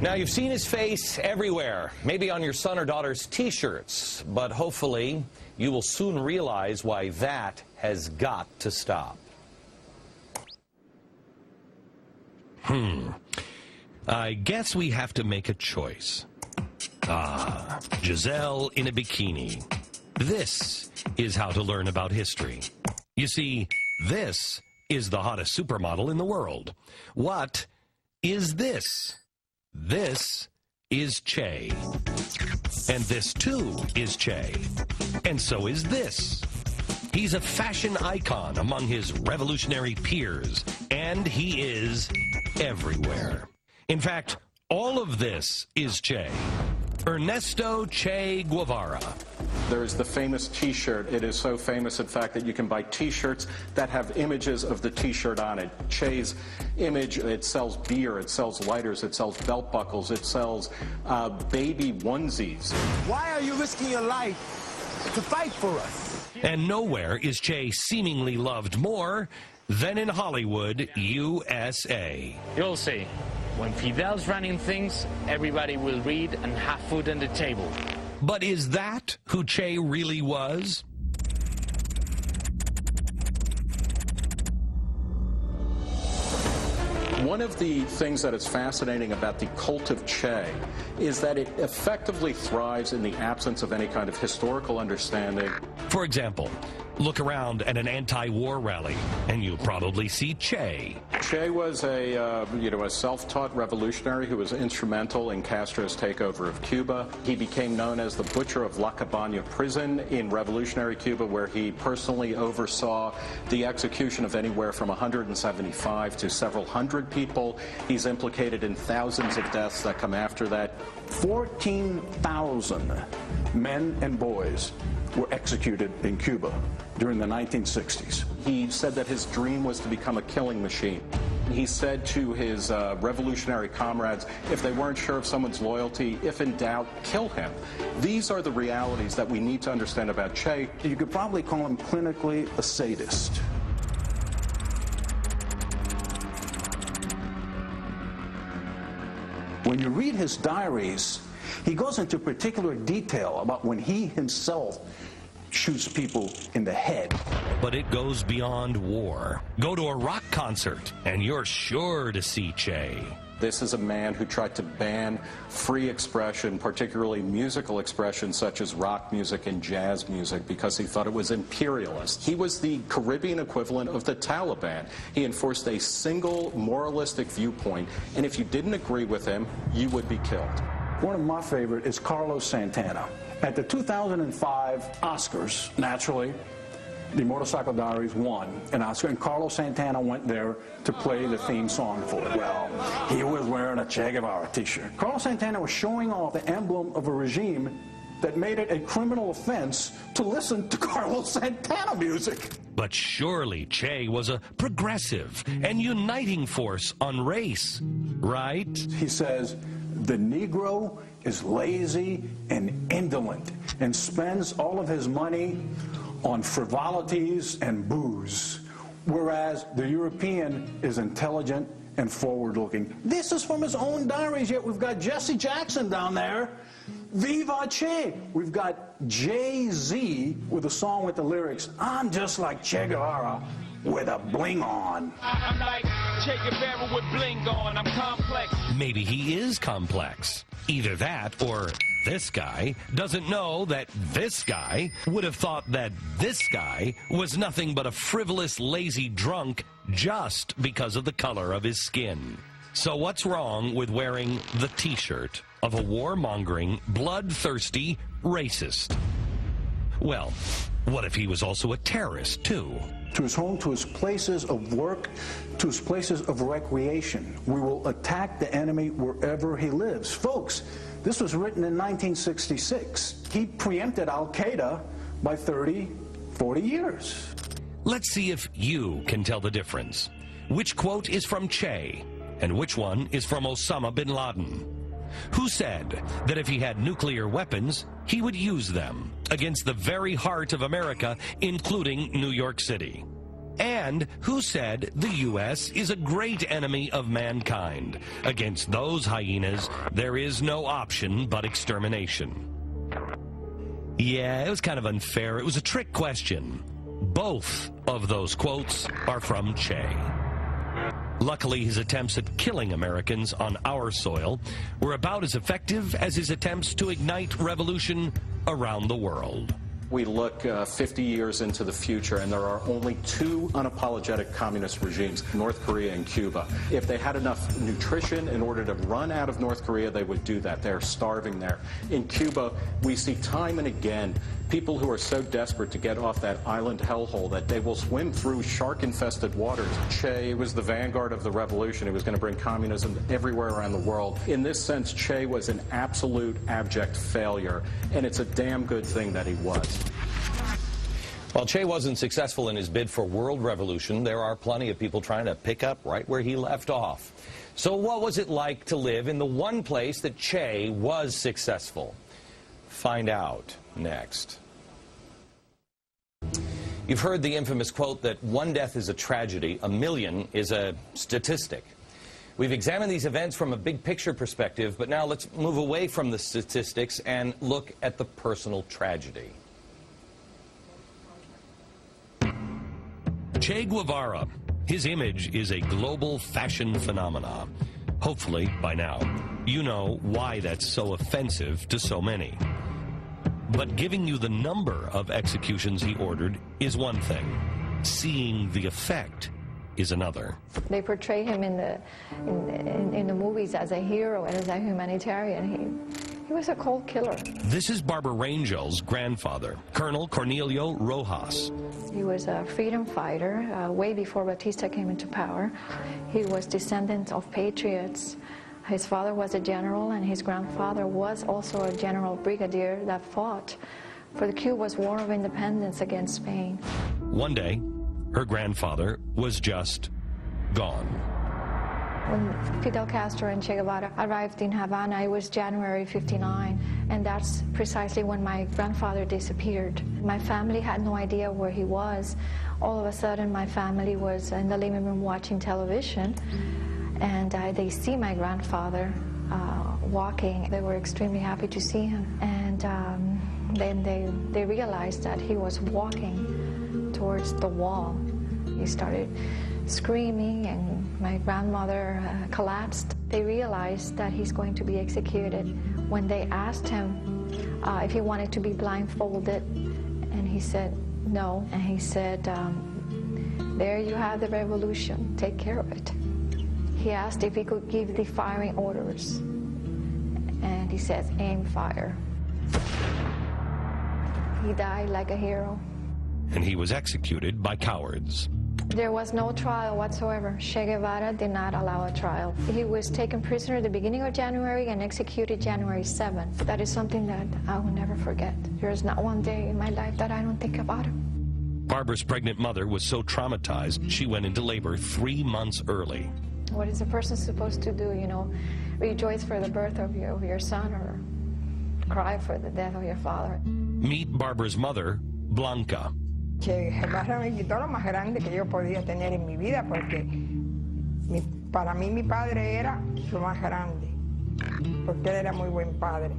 Now, you've seen his face everywhere, maybe on your son or daughter's T-shirts, but hopefully you will soon realize why that has got to stop. I guess we have to make a choice. Giselle in a bikini. This is how to learn about history. You see, this is the hottest supermodel in the world. What is this? This is Che. And this, too, is Che. And so is this. He's a fashion icon among his revolutionary peers, and he is everywhere. In fact, all of this is Che. Ernesto Che Guevara. There's the famous T-shirt. It is so famous, in fact, that you can buy T-shirts that have images of the T-shirt on it. Che's image, it sells beer, it sells lighters, it sells belt buckles, it sells baby onesies. Why are you risking your life to fight for us? And nowhere is Che seemingly loved more than in Hollywood, USA. You'll see. When Fidel's running things, everybody will read and have food on the table. But is that who Che really was? One of the things that is fascinating about the cult of Che is that it effectively thrives in the absence of any kind of historical understanding. For example, look around at an anti-war rally, and you'll probably see Che. Che was a self-taught revolutionary who was instrumental in Castro's takeover of Cuba. He became known as the Butcher of La Cabana prison in revolutionary Cuba, where he personally oversaw the execution of anywhere from 175 to several hundred people. He's implicated in thousands of deaths that come after that. 14,000 men and boys were executed in Cuba during the 1960s. He said that his dream was to become a killing machine. He said to his revolutionary comrades, if they weren't sure of someone's loyalty, if in doubt, kill him. These are the realities that we need to understand about Che. You could probably call him clinically a sadist. When you read his diaries, he goes into particular detail about when he himself shoots people in the head. But it goes beyond war. Go to a rock concert, and you're sure to see Che. This is a man who tried to ban free expression, particularly musical expression such as rock music and jazz music, because he thought it was imperialist. He was the Caribbean equivalent of the Taliban. He enforced a single moralistic viewpoint, and if you didn't agree with him, you would be killed. One of my favorite is Carlos Santana. At the 2005 Oscars, naturally, the Motorcycle Diaries won an Oscar, and Carlos Santana went there to play the theme song for it. Well, he was wearing a Che Guevara t-shirt. Carlos Santana was showing off the emblem of a regime that made it a criminal offense to listen to Carlos Santana music. But surely Che was a progressive and uniting force on race, right? He says, the Negro is lazy and indolent and spends all of his money on frivolities and booze, whereas the European is intelligent and forward-looking. This is from his own diaries, yet we've got Jesse Jackson down there. Viva Che! We've got Jay-Z with a song with the lyrics, I'm just like Che Guevara with a bling on. I'm like Che Guevara with bling on, I'm complex. Maybe he is complex. Either that or this guy doesn't know that this guy would have thought that this guy was nothing but a frivolous, lazy drunk just because of the color of his skin. So what's wrong with wearing the T-shirt of a warmongering, bloodthirsty racist? Well, what if he was also a terrorist, too? To his home, to his places of work, to his places of recreation. We will attack the enemy wherever he lives. Folks, this was written in 1966. He preempted Al-Qaeda by 30, 40 years. Let's see if you can tell the difference. Which quote is from Che, and which one is from Osama bin Laden? Who said that if he had nuclear weapons, he would use them against the very heart of America, including New York City? And who said the U.S. is a great enemy of mankind? Against those hyenas, there is no option but extermination. Yeah, it was kind of unfair. It was a trick question. Both of those quotes are from Che. Luckily, his attempts at killing Americans on our soil were about as effective as his attempts to ignite revolution around the world. We look 50 years into the future, and there are only two unapologetic communist regimes, North Korea and Cuba. If they had enough nutrition in order to run out of North Korea, they would do that. They're starving there. In Cuba, we see time and again people who are so desperate to get off that island hellhole that they will swim through shark-infested waters. Che was the vanguard of the revolution. He was going to bring communism everywhere around the world. In this sense, Che was an absolute abject failure, and it's a damn good thing that he was. While Che wasn't successful in his bid for world revolution, there are plenty of people trying to pick up right where he left off. So what was it like to live in the one place that Che was successful? Find out next. You've heard the infamous quote that one death is a tragedy, a million is a statistic. We've examined these events from a big picture perspective, but now let's move away from the statistics and look at the personal tragedy. Che Guevara. His image is a global fashion phenomenon. Hopefully, by now, you know why that's so offensive to so many. But giving you the number of executions he ordered is one thing. Seeing the effect is another. They portray him in the movies as a hero and as a humanitarian. He was a cold killer. This is Barbara Rangel's grandfather, Colonel Cornelio Rojas. He was a freedom fighter way before Batista came into power. He was descendant of patriots. His father was a general, and his grandfather was also a general brigadier that fought for the Cuba's War of Independence against Spain. One day, her grandfather was just gone. When Fidel Castro and Che Guevara arrived in Havana, it was January '59, and that's precisely when my grandfather disappeared. My family had no idea where he was. All of a sudden, my family was in the living room watching television, and they see my grandfather walking. They were extremely happy to see him, and then they realized that he was walking towards the wall. He started screaming, and my grandmother collapsed. They realized that he's going to be executed. When they asked him if he wanted to be blindfolded, and he said no, and he said, there you have the revolution, take care of it. He asked if he could give the firing orders, and he says, aim, fire. He died like a hero. And he was executed by cowards. There was no trial whatsoever. Che Guevara did not allow a trial. He was taken prisoner at the beginning of January and executed January 7th. That is something that I will never forget. There is not one day in my life that I don't think about him. Barbara's pregnant mother was so traumatized, she went into labor 3 months early. What is a person supposed to do, you know? Rejoice for the birth of your son, or cry for the death of your father? Meet Barbara's mother, Blanca. Che Guevara me quitó lo más grande que yo podía tener en mi vida, porque para mí mi padre era lo más grande, porque él era muy buen padre.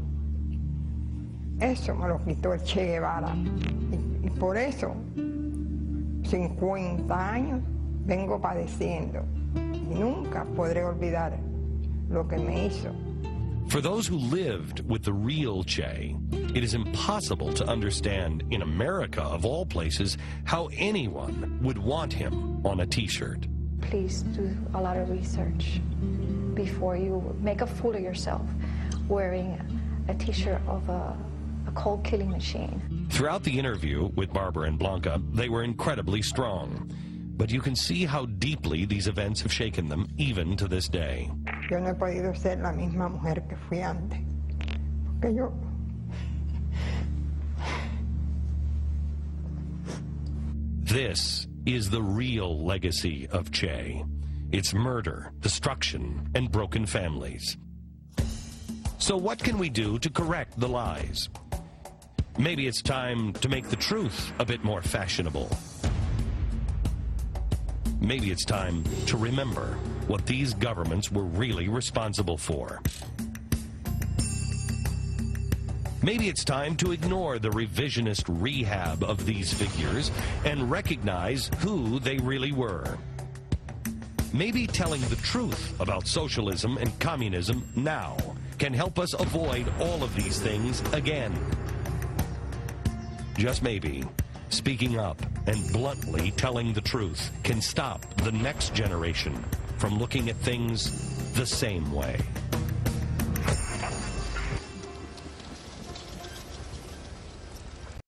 Eso me lo quitó el Che Guevara, y por eso 50 años vengo padeciendo, y nunca podré olvidar lo que me hizo. For those who lived with the real Che, it is impossible to understand, in America of all places, how anyone would want him on a T-shirt. Please do a lot of research before you make a fool of yourself wearing a T-shirt of a cold killing machine. Throughout the interview with Barbara and Blanca, they were incredibly strong. But you can see how deeply these events have shaken them, even to this day. Yo no he podido ser la misma mujer que fui antes, porque yo... This is the real legacy of Che. It's murder, destruction, and broken families. So what can we do to correct the lies? Maybe it's time to make the truth a bit more fashionable. maybe it's time to remember what these governments were really responsible for. Maybe it's time to ignore the revisionist rehab of these figures and recognize who they really were. Maybe telling the truth about socialism and communism now can help us avoid all of these things again. Just maybe, speaking up and bluntly telling the truth can stop the next generation from looking at things the same way.